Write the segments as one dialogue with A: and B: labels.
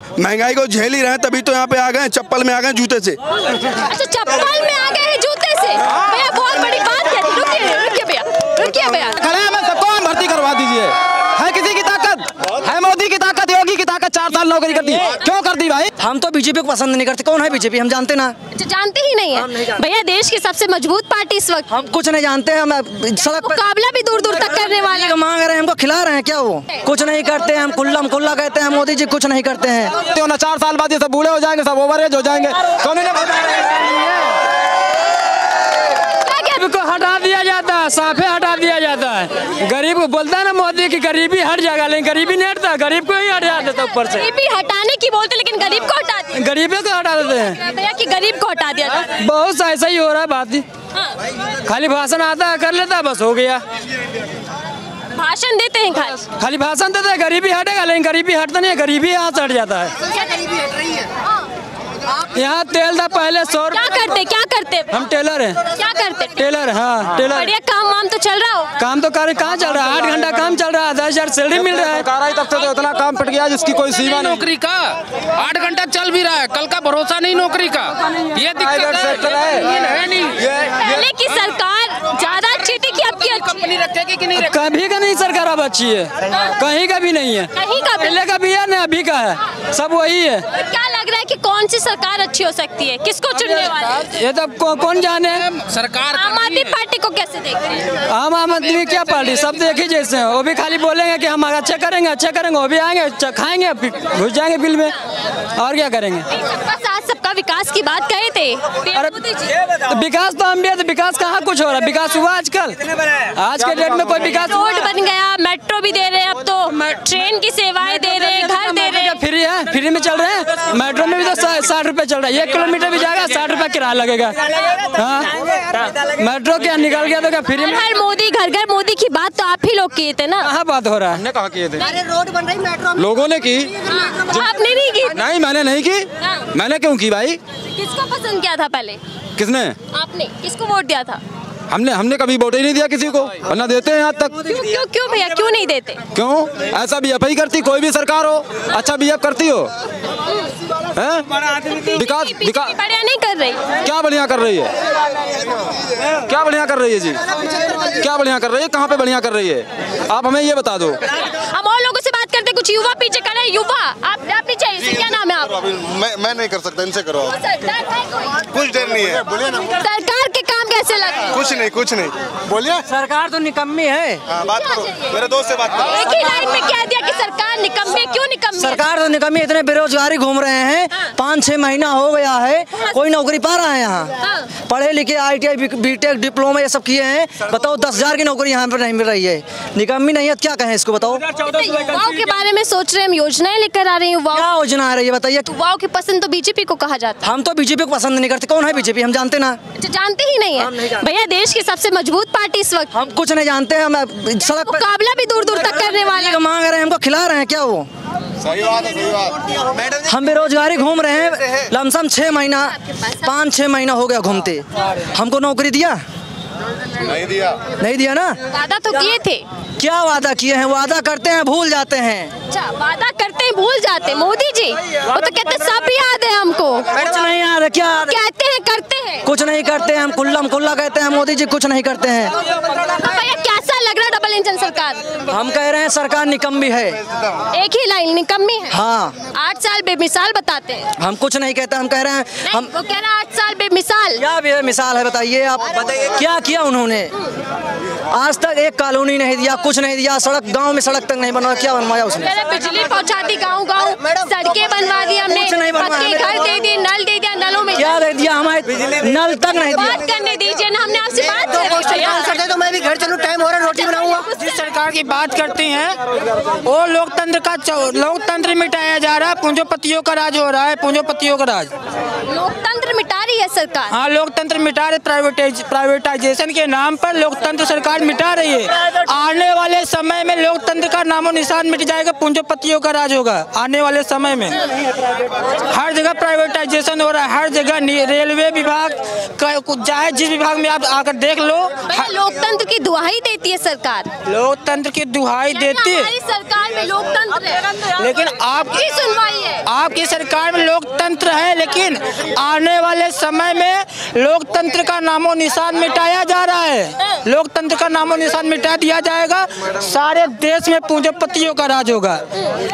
A: महंगाई को झेल ही रहे हैं, तभी तो यहाँ पे आ गए, चप्पल में आ गए, जूते से।
B: अच्छा, चप्पल में आ गए हैं जूते से? भैया बहुत बड़ी बात है। रुकिए भैया, रुकिए भैया।
C: खड़े हैं, सबको हम भर्ती करवा दीजिए। है किसी की ताकत? है मोदी की ताकत, योगी की ताकत? 4 साल नौकरी कर दी, क्यों कर दी भाई? हम तो बीजेपी को पसंद नहीं करते। कौन है बीजेपी? हम जानते ना।
B: अच्छा, जानते ही नहीं है भैया? देश की सबसे मजबूत पार्टी इस वक्त।
C: हम कुछ नहीं जानते। हम सड़क पर
B: मुकाबला भी दूर दूर तक करने वाले
C: मांग रहे हैं, हमको खिला रहे हैं क्या? वो कुछ नहीं करते हैं। हम कुल्ला कहते हैं, मोदी जी कुछ नहीं करते हैं। तो ना 4 साल बाद ये सब बूढ़े हो जाएंगे, सब ओवर एज हो जाएंगे।
D: को हटा दिया जाता है, साफे हटा दिया जाता है। गरीब को बोलता है ना मोदी की गरीबी हट जाएगा, लेकिन गरीबी नहीं हटता, गरीब को ही हटा देता ऊपर से।
B: गरीबी हटाने की बोलते, लेकिन गरीब को हटा दिया।
D: गरीबी को हटा देते हैं
B: भैया कि गरीब को हटा दिया था।
D: बहुत सा ऐसा ही हो रहा है बात ही। खाली भाषण आता है, कर लेता है, बस हो गया।
B: भाषण देते हैं
D: खाली भाषण देते हैं, गरीबी हटेगा, लेकिन गरीबी हटता नहीं है, गरीबी यहाँ से हट जाता है।
B: क्या गरीबी हट रही है?
D: यहाँ तेल था पहले 100 रुपये।
B: क्या करते?
D: हम टेलर हैं।
B: क्या करते?
D: टेलर, हाँ टेलर।
B: बढ़िया काम वाम तो चल रहा हो?
D: काम तो कहाँ चल रहा है? 8 घंटा काम चल रहा है, 10,000 सैलरी मिल रहा है।
C: सरकारी तब से तो इतना काम पिट गया जिसकी कोई सीमा नहीं।
E: नौकरी का 8 घंटा चल भी रहा है, कल का भरोसा नहीं नौकरी का। ये दिक्कत है नहीं।
B: पहले की सरकार ज्यादा अच्छी थी कि अब की
E: कंपनी रखेगी कि नहीं?
D: कभी का नहीं सरकार अब अच्छी है, कहीं का भी नहीं है।
B: कहीं का
D: पहले का भी है ना, अभी का है, सब वही है।
B: क्या लग रहा है कि कौन सी सरकार अच्छी हो सकती है? किसको चुनने वाले?
D: ये तो कौन जाने।
E: सरकार
B: आम आदमी पार्टी को कैसे देखते हैं?
D: आम आदमी क्या पार्टी, सब देखिए जैसे हैं। वो भी खाली बोलेंगे कि हम अच्छा करेंगे, वो भी आएंगे, खाएंगे, घुस जाएंगे बिल में, और क्या करेंगे।
B: सबका साथ सबका विकास की बात कहे थे।
D: अरे विकास तो हम भी है, तो विकास कहाँ कुछ हो रहा है? विकास हुआ आजकल? आज के डेट में कोई विकास?
B: रोड बन गया, मेट्रो भी दे रहे हैं, अब तो ट्रेन की सेवाएं दे रहे हैं, घर दे रहे हैं।
D: फ्री है, फ्री में चल रहे हैं। मेट्रो में भी तो 60 रुपए चल रहा है, 1 किलोमीटर भी जाएगा 60 रुपए किराया लगेगा। हाँ, मेट्रो क्या निकल गया तो क्या फ्री में?
B: हर मोदी घर घर मोदी की बात तो आप ही लोग किए थे ना?
D: कहाँ बात हो रहा है?
C: हमने कहा किए थे?
B: अरे रोड बन रही मेट्रो में।
C: लोगों ने की।
B: आपने नहीं की?
C: नहीं, मैंने नहीं की। मैंने क्यों की भाई?
B: किसको पसंद किया था पहले?
C: किसने?
B: आपने किसको वोट दिया था?
C: हमने कभी वोट ही नहीं दिया किसी को, वरना देते हैं आज तक।
B: क्यों भैया, क्यों नहीं देते?
C: क्यों? ऐसा बीएफ ही करती, कोई भी सरकार हो, अच्छा बीएफ करती हो। विकास
B: बढ़िया नहीं कर रही।
C: क्या बढ़िया कर रही है? क्या बढ़िया कर रही है जी? क्या बढ़िया कर रही है? कहाँ पे बढ़िया कर रही है? आप हमें ये बता दो।
B: हम और लोगों से बात करते, कुछ युवा पीछे खड़े हैं। युवा आप पीछे, इसे क्या नाम है आप?
F: मैं नहीं कर सकता, इनसे करो।
B: कुछ
F: डर नहीं है, बोलिए ना।
B: सरकार के काम कैसे लगे?
F: कुछ नहीं बोलिए।
C: सरकार तो निकम्मी है।
F: बात करो, मेरे दोस्त से बात करो।
B: एक ही लाइन में कह दिया कि सरकार निकम्मी। क्यों निकम्मी?
C: सरकार तो निकम्मी, इतने बेरोजगारी घूम रहे हैं। 5-6 महीना हो गया है, कोई नौकरी पा रहा है यहाँ? पढ़े लिखे ITI बीटेक डिप्लोमा ये सब किए हैं, बताओ 10,000 की नौकरी यहाँ पर नहीं मिल रही है। निकम्मी नहीं है, क्या कहें इसको? बताओ।
B: युवाओं के बारे में सोच रहे हैं, हम योजनाएं लेकर आ रहे हैं।
C: क्या योजना आ रही है बताइए?
B: युवाओं की पसंद तो बीजेपी को कहा जाता है।
C: हम तो बीजेपी को पसंद नहीं करते। कौन है बीजेपी? हम जानते ना।
B: अच्छा, जानते ही नहीं है भैया? देश की सबसे मजबूत पार्टी इस वक्त।
C: हम कुछ नहीं जानते। हम सड़क पर
B: मुकाबला भी दूर दूर तक करने वाले
C: मांग रहे हैं, हमको खिला रहे हैं क्या? वो
F: सही बात है, सही बात।
C: हम बेरोजगारी घूम रहे हैं, लमसम 6 महीना 5-6 महीना हो गया घूमते। हमको नौकरी दिया? नहीं दिया ना।
B: वादा तो किए थे।
C: क्या वादा किए हैं? वादा करते हैं, भूल जाते हैं।
B: अच्छा, वादा करते हैं, भूल जाते हैं। मोदी जी वो तो कहते हैं सब याद है हमको।
C: कुछ नहीं याद। क्या
B: कहते हैं, करते हैं?
C: कुछ नहीं करते हैं। हम कुल्ला कहते हैं, मोदी जी कुछ नहीं करते हैं।
B: भैया कैसा लग रहा है डबल इंजन सरकार?
C: हम कह रहे हैं सरकार निकम्मी है।
B: एक ही लाइन, निकम्मी है।
C: हाँ,
B: 8 साल बेमिसाल बताते हैं।
C: हम कुछ नहीं कहते, हम कह रहे हैं हम।
B: वो कह रहा है 8 साल बेमिसाल।
C: क्या बेमिसाल है बताइए आप? क्या किया उन्होंने? आज तक एक कॉलोनी नहीं दिया, कुछ नहीं दिया। सड़क गांव में सड़क तक नहीं बनवाया। क्या बनवाया उसने?
B: बिजली पहुंचा दी, गाँव सड़कें बनवा दी हमने,
C: कुछ नहीं बनवाया।
B: घर दे दिए, नल दे दिया, नलों में
C: क्या दे दिया? हमारे नल तक नहीं दिया।
B: बात करने दीजिए ना, हमने आपसे बात करते
C: तो मैं भी घर चलूं, टाइम हो रहा है, रोटी बनाऊंगा।
D: जिस सरकार की बात करते हैं वो लोकतंत्र मिटाया जा रहा है, पूंजीपतियों का राज हो रहा है, पूंजीपतियों का राज।
B: लोकतंत्र मिटा रही रही है सरकार।
D: हाँ, लोकतंत्र मिटा रही, प्राइवेटाइजेशन के नाम पर लोकतंत्र सरकार मिटा रही है। आने वाले समय में लोकतंत्र का नामो निशान मिट जाएगा, पूंजीपतियों का राज होगा। आने वाले समय में हर जगह प्राइवेटाइजेशन हो रहा है, हर जगह। रेलवे विभाग चाहे जिस विभाग में आप आकर देख लो,
B: लोकतंत्र की दुहाई देती है सरकार।
D: लोकतंत्र की दुहाई देती है।
B: हमारी सरकार में लोकतंत्र है,
D: लेकिन आपकी
B: सुनवाई है।
D: आपकी सरकार में लोकतंत्र है, लेकिन आने वाले समय में लोकतंत्र का नामो निशान मिटाया जा रहा है। लोकतंत्र का नामो निशान मिटा दिया जाएगा, सारे देश में पूंजीपतियों का राज होगा।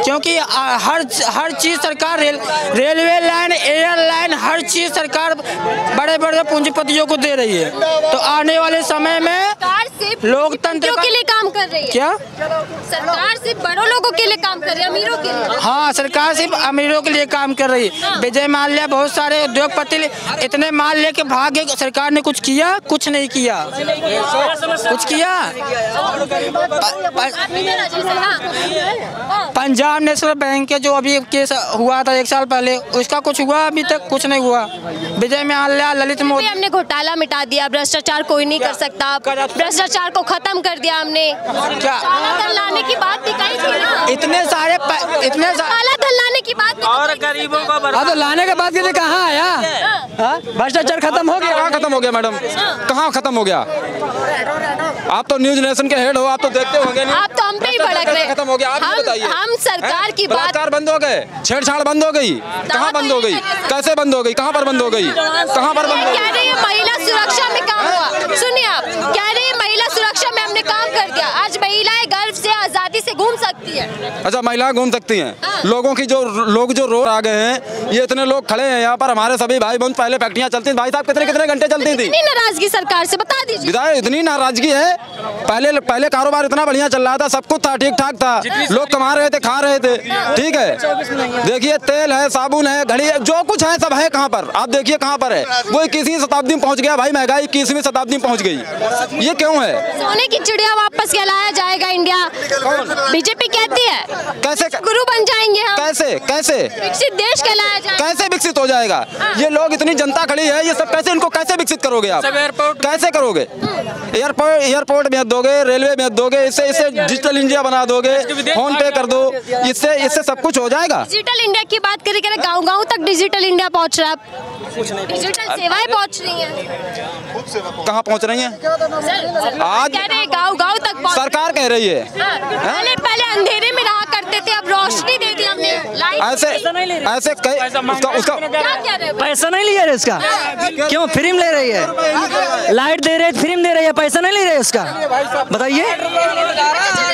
D: क्योंकि हर चीज सरकार, रेलवे लाइन, एयरलाइन, हर चीज सरकार बड़े बड़े पूंजीपतियों को दे रही है। तो आने वाले समय में लोकतंत्र
B: के लिए काम कर रही है।
D: क्या
B: सरकार सिर्फ बड़ों लोगों के लिए काम कर रही है, अमीरों के लिए?
D: हाँ, सरकार सिर्फ अमीरों के लिए काम कर रही है। विजय माल्या, बहुत सारे उद्योगपति इतने माल लेके भागे, सरकार ने कुछ किया? कुछ नहीं किया। कुछ किया? पंजाब नेशनल बैंक के जो अभी केस हुआ था 1 साल पहले, उसका कुछ हुआ? अभी तक कुछ नहीं हुआ। विजय माल्या, ललित मोदी,
B: हमने घोटाला मिटा दिया, भ्रष्टाचार कोई नहीं कर सकता, भ्रष्टाचार को खत्म कर दिया हमने।
D: क्या
B: लाने की बात दिखाई थी ना,
D: इतने सारे
B: काला धन लाने की बात
G: और गरीबों को
D: हाँ, तो लाने के बाद कहाँ आया? भ्रष्टाचार खत्म हो गया?
A: कहाँ खत्म हो गया मैडम? कहाँ खत्म हो गया? आप तो न्यूज नेशन के हेड हो, आप तो देखते होंगे।
B: आप तो हम पे ही भड़क रहे।
A: खत्म हो गया, आप बताइए।
B: हम सरकार की बात,
A: बलात्कार बंद हो गए, छेड़छाड़ बंद हो गई, कहाँ बंद हो गई? कैसे बंद हो गई? कहाँ पर बंद हो गई? कहाँ पर बंद हो गई?
B: कह रही है महिला सुरक्षा में काम हुआ। सुनिए, आप कह रही है महिला सुरक्षा में हमने काम कर दिया। आज महिलाएं गर्व से, आजादी से घूम सकती है।
A: अच्छा, महिलाएं घूम सकती हैं। लोगों की जो रोड आ गए हैं, ये इतने लोग खड़े हैं यहाँ पर। हमारे सभी भाई बहन, पहले फैक्ट्रियाँ चलती थी, भाई साहब कितने घंटे चलती थी?
B: नाराजगी सरकार से बता दीजिए।
A: इतनी नाराजगी है। पहले कारोबार इतना बढ़िया चल रहा था, सब कुछ था, ठीक ठाक था, लोग कमा रहे थे, खा रहे थे, ठीक है। देखिए, तेल है, साबुन है, घड़ी है, जो कुछ है सब है। कहाँ पर? आप देखिए कहाँ पर है। वो 21वीं शताब्दी में पहुँच गया भाई, महंगाई 21वीं शताब्दी में पहुँच गई। ये क्यों है?
B: सोने की चिड़िया वापस कहलाया जाएगा इंडिया। बीजेपी कहती है
A: कैसे
B: गुरु बन जाएंगे हम।
A: कैसे
B: विकसित देश कहलाया जाएगा।
A: कैसे विकसित हो जाएगा? ये लोग, इतनी जनता खड़ी है, ये सब कैसे, इनको कैसे विकसित करोगे आप? कैसे करोगे? एयरपोर्ट में दोगे, रेलवे में दोगे, इससे डिजिटल इंडिया बना दोगे, फोन पे कर दो, इससे सब कुछ हो जाएगा।
B: डिजिटल इंडिया की बात करें, गाँव तक डिजिटल इंडिया पहुँच रहा है। डिजिटल सेवाएं पहुँच रही हैं।
A: कहाँ पहुँच रही हैं? आज
B: गाँव तक
A: सरकार कह रही है।
B: पहले अंधेरे में रहा करते थे, अब रोशनी दे दी हमने।
A: ऐसे उसका
C: पैसा नहीं लिया है इसका। क्यों फिल्म ले रही है? लाइट दे रहे, फिल्म दे रही है, पैसा नहीं ले रहे उसका। बताइए।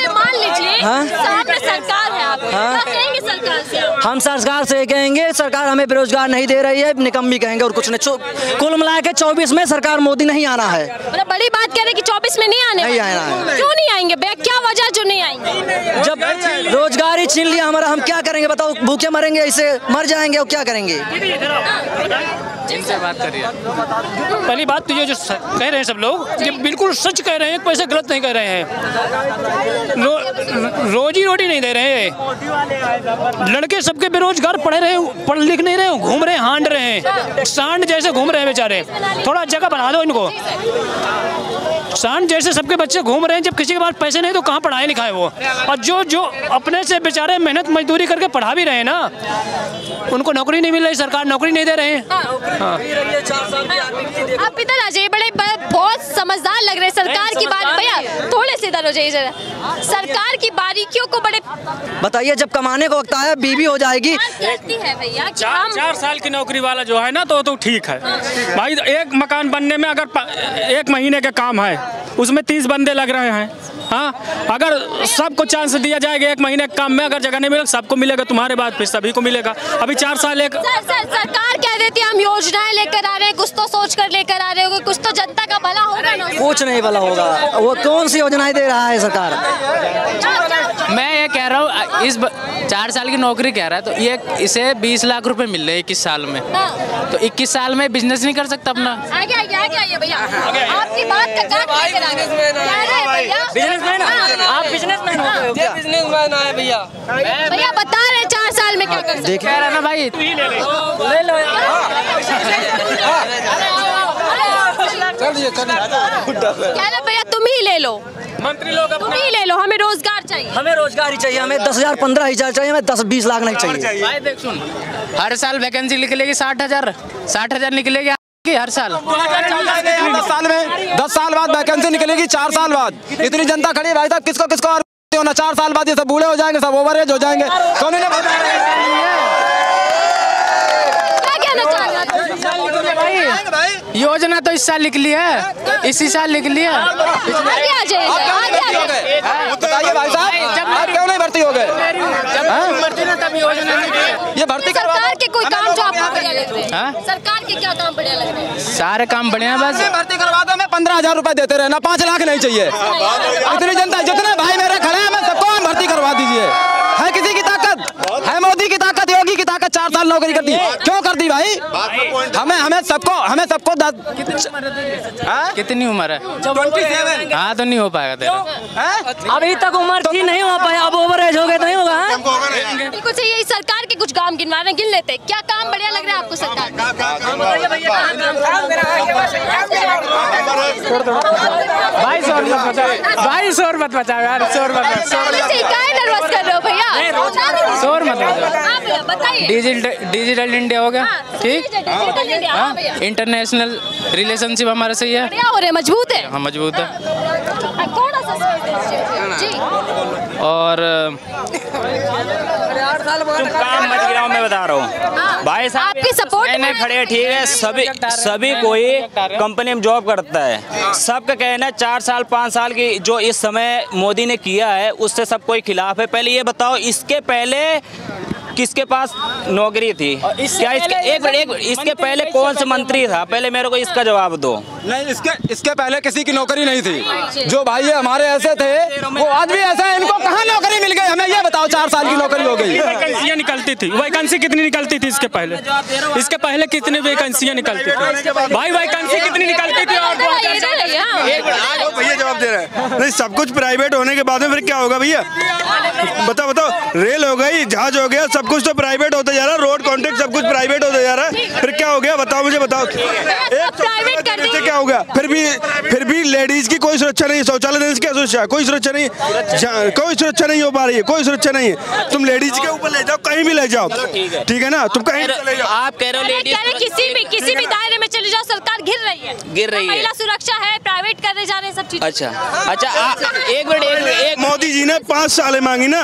B: मान लीजिए सामने सरकार है, आप क्या कहेंगे सरकार से?
C: हम सरकार से कहेंगे, सरकार हमें बेरोजगार नहीं दे रही है, निकम्मी कहेंगे और कुछ नहीं। कुल मिला के 24 में सरकार मोदी नहीं आना है।
B: मतलब बड़ी बात कह रहे कि 24 में नहीं आने,
C: नहीं आना है।
B: क्यों नहीं आएंगे? क्या वजह जो नहीं आएंगे?
C: जब रोजगार ही छीन लिया हमारा, हम क्या करेंगे बताओ? भूखे मरेंगे, ऐसे मर जाएंगे और क्या करेंगे?
G: इनसे बात करिए। पहली बात तो ये जो कह रहे हैं सब लोग, ये बिल्कुल सच कह रहे हैं, पैसे गलत नहीं कह रहे हैं। रोजी रोटी नहीं दे रहे हैं। लड़के सबके बेरोजगार पढ़ लिख नहीं रहे, घूम रहे, हांड रहे हैं, सांड जैसे घूम रहे हैं बेचारे। थोड़ा जगह बना दो इनको। सांड जैसे सबके बच्चे घूम रहे हैं, जब किसी के पास पैसे नहीं तो कहाँ पढ़ाए लिखाए वो। और जो अपने से बेचारे मेहनत मजदूरी करके पढ़ा भी रहे हैं ना, उनको नौकरी नहीं मिल रही, सरकार नौकरी नहीं दे रहे हैं।
B: आप इधर आ जाइए, बड़े बहुत समझदार लग रहे हैं। सरकार की बात, भैया थोड़े से इधर हो जाइए जरा। सरकार की बारीकियों को बड़े
C: बताइए। जब कमाने को वक्त आया, बीवी हो जाएगी।
B: कहती है भैया
G: 4 साल की नौकरी वाला जो है ना, तो ठीक है भाई। एक मकान बनने में अगर 1 महीने का काम है, उसमें 30 बंदे लग रहे हैं। हाँ, अगर सबको चांस दिया जाएगा 1 महीने के काम में, अगर जगह नहीं मिलेगा, सबको मिलेगा, तुम्हारे बाद फिर सभी को मिलेगा। अभी 4 साल
B: सरकार कह देती है हम योजनाएं लेकर आ रहे हैं, कुछ तो सोच कर लेकर आ रहे हो, कुछ तो जनता का भला होगा ना।
C: कुछ नहीं भला होगा। वो कौन सी योजनाएं दे रहा है सरकार?
H: मैं ये कह रहा हूँ, इस 4 साल की नौकरी कह रहा है, तो ये इसे 20 लाख रुपए मिल रहे हैं 21 साल में। तो 21 साल में बिजनेस नहीं कर सकता अपना?
B: आगे भैया, आपकी बात का काट लेकर आ गए।
C: बिजनेसमैन, आप बिजनेसमैन हो क्या?
H: बिजनेसमैन है भैया।
B: भैया बता रहे 4 साल साल में क्या कर सकते?
H: कह रहा ना भाई,
C: ले लो
B: कह रहे भैया तुम ही ले लो,
G: मंत्री लोग
B: तुम ही ले लो, हमें रोजगार चाहिए।
C: हमें रोजगार ही चाहिए, हमें 10,000 15,000 चाहिए, हमें 10-20 लाख नहीं चाहिए।
H: भाई देख सुन, हर साल वैकेंसी निकलेगी 60,000 निकलेगी हर साल।
A: 10 साल बाद वैकेंसी निकलेगी, 4 साल बाद। इतनी जनता खड़ी है भाई साहब, किसको किसको होना, 4 साल बाद ये सब बूढ़े हो जाएंगे, सब ओवरएज हो जाएंगे। कौन इन्हें
H: योजना तो इस साल निकली है, इसी साल निकली है।
A: बताइए भाई साहब, आप क्यों नहीं भर्ती हो गए? ये भर्ती
B: सरकार के कोई काम जो आपको बढ़िया लग रहे हैं? सरकार के क्या काम बढ़िया लग रहे हैं?
H: सारे काम बढ़िया, बस
A: भर्ती करवा दो, मैं 15,000 रुपए देते रहना, 5 लाख नहीं चाहिए। इतनी जनता, जितने भाई मेरे खड़े हैं, मैं सबको भर्ती करवा दीजिए। है किसी की ताकत? है मोदी की ताकत, योगी की ताकत? 4 साल नौकरी कर दी, क्यों कर दी भाई? हमें सबको
H: कितनी उम्र है?
A: 27।
H: हाँ तो नहीं हो पाएगा तेरा।
C: अभी तक उम्र थी, नहीं हो पाया, अब ओवरएज हो गए तो नहीं होगा।
B: बिल्कुल सही है। सरकार के कुछ काम गिनवाने गिन लेते, क्या काम बढ़िया लग रहा है आपको सरकार?
H: भाई शोर मत बचाओ यार, शोर मत
B: नर्वस कर रहे हो भैया?
H: शोर मत बचाओ।
B: बताइए।
H: डिजिटल इंडिया हो गया, ठीक।
B: डिजिटल इंडिया, हाँ भैया।
H: इंटरनेशनल रिलेशनशिप हमारा सही है,
B: बढ़िया हो रहे, मजबूत है।
H: हाँ मजबूत है।
B: थोड़ा सा जी।
H: और
I: तुम काम मत गिराओ, मैं बता रहा हूँ भाई साहब,
B: आपकी सपोर्ट
I: में खड़े हैं, ठीक है। सभी कोई कंपनी में जॉब करता है, सबका कहना है 4 साल 5 साल की जो इस समय मोदी ने किया है उससे सब कोई खिलाफ है। पहले ये बताओ, इसके पहले किसके पास नौकरी थी? क्या इसके पहले कौन सा मंत्री था? पहले मेरे को इसका जवाब दो।
A: नहीं, इसके पहले किसी की नौकरी नहीं थी। जो भाई ये हमारे ऐसे थे, वो आज भी ऐसे हैं। इनको कहाँ नौकरी मिल गई? हमें ये बताओ, 4 साल की नौकरी हो गई।
G: वैकेंसियाँ निकलती थी, वैकेंसी कितनी निकलती थी इसके पहले कितनी वैकेंसियाँ निकलती थी भाई? वैकेंसी कितनी निकलती थी? और
F: भैया जवाब दे रहे हैं। नहीं, सब कुछ प्राइवेट होने के बाद में फिर क्या होगा भैया? बताओ। रेल हो गई, जहाज हो गया, सब कुछ तो प्राइवेट होता जा रहा है। रोड कॉन्ट्रैक्ट सब कुछ प्राइवेट होता जा रहा है। फिर क्या हो गया? बताओ मुझे, बताओ।
B: प्राइवेट कर
F: से क्या होगा? फिर भी लेडीज की कोई सुरक्षा नहीं, शौचालय देने से क्या सुरक्षा? कोई सुरक्षा नहीं, कोई सुरक्षा नहीं हो पा रही है, कोई सुरक्षा नहीं है। तुम लेडीज के ऊपर ले जाओ, कहीं भी ले जाओ, ठीक है ना? तुम कहीं चले जाओ।
I: आप कह रहे हो लेडीज
B: किसी भी दायरे में चले जाओ, सरकार गिर रही है। महिला सुरक्षा है, प्राइवेट करने जा रहे हैं सब चीज।
I: अच्छा एक मिनट,
F: मोदी जी ने 5 साल मांगी ना,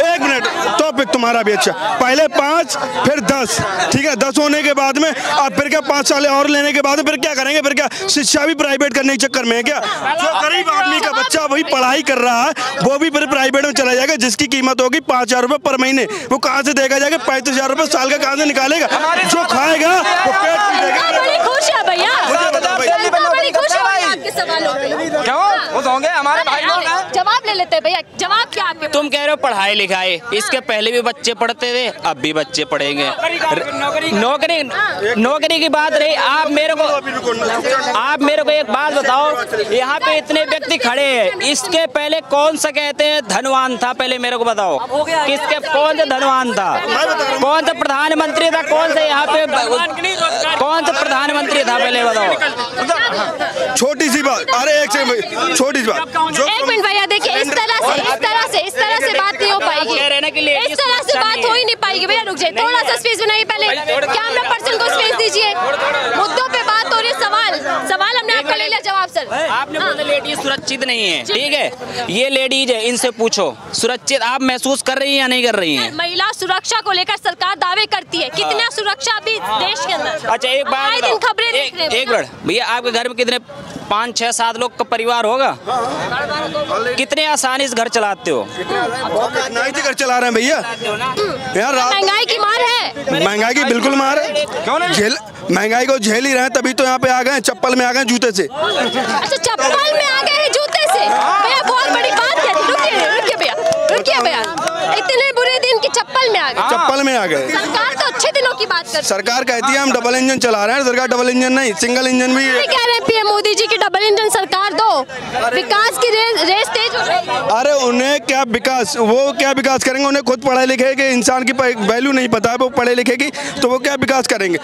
F: 1 मिनट, टॉपिक तुम्हारा भी अच्छा। पहले 5 फिर 10, ठीक है। 10 होने के बाद में अब फिर क्या 5 साल और लेने के बाद फिर क्या करेंगे? फिर क्या शिक्षा भी प्राइवेट करने के चक्कर में है क्या? जो गरीब आदमी का बच्चा वही पढ़ाई कर रहा है, वो भी फिर प्राइवेट में चला जाएगा, जिसकी कीमत होगी 5,000 रुपए पर महीने। वो कहाँ से देगा जाएगा? 35,000 रुपए साल का कहाँ से निकालेगा? जो खाएगा वो पेट पीटेगा।
B: खुश है भैया, बड़ी खुश है आपके सवालों पे।
A: क्यों? वो तो होंगे हमारे भाई लोग हैं।
B: जवाब ले लेते हैं भैया, जवाब क्या आपके?
I: तुम कह रहे हो पढ़ाई लिखाई, इसके पहले भी बच्चे पढ़ते थे, अब भी बच्चे पढ़ेंगे। नौकरी की बात रही। आप मेरे को एक बात बताओ, यहाँ पे इतने व्यक्ति खड़े हैं, इसके पहले कौन सा कहते हैं धनवान था? पहले मेरे को बताओ, कौन सा धनवान था? कौन सा प्रधानमंत्री था? कौन सा यहाँ पे कौन सा प्रधानमंत्री था? पहले बताओ।
F: छोटी सी बात, अरे एक सेकंड, छोटी सी बात।
B: एक मिनट भैया, देखिए इस तरह से बात नहीं हो पाएगी। इस तरह से बात हो ही नहीं पाएगी भैया। रुक जाइए, थोड़ा सा स्पेस बनाइए। पहले कैमरा पर्सन को स्पेस दीजिए। मुद्दों पे बात हो रही है। सवाल हमने आपका ले लिया, जवाब सर।
I: आपने बोला लेडीज सुरक्षित नहीं है, ठीक है। ये लेडीज है, इनसे पूछो सुरक्षित आप महसूस कर रही हैं या नहीं कर रही हैं?
B: महिला सुरक्षा को लेकर सरकार दावे करती है, कितना सुरक्षा अभी देश के अंदर?
I: अच्छा एक बात,
B: खबरें
I: एक मिनट भैया, आपके घर में कितने 5, 6, 7 लोग का परिवार होगा? कितने आसानी से घर चलाते हो?
F: नहीं घर चला रहे हैं भैया यार।
B: महंगाई की मार है,
F: महंगाई की बिल्कुल मार है। क्यों नहीं? महंगाई को झेल ही रहे हैं, तभी तो यहाँ पे आ गए, चप्पल में आ गए, जूते से।
B: अच्छा, चप्पल में आ गए हैं, जूते से? भैया बहुत बड़ी बात है। रुकिए भैया, इतने बुरे दिन की चप्पल में आ गए।
F: चप्पल में आ गए।
B: सरकार तो अच्छे दिनों की बात करती है।
F: सरकार कहती है हम डबल इंजन चला रहे हैं, सरकार डबल इंजन नहीं, सिंगल इंजन भी
B: कह रहे हैं। पीएम मोदी जी की डबल इंजन सरकार दो, विकास की रेस तेज हो रही है।
F: अरे उन्हें क्या विकास, वो क्या विकास करेंगे? उन्हें खुद पढ़े लिखे के इंसान की वैल्यू नहीं पता है, वो पढ़े लिखे की तो वो क्या विकास करेंगे?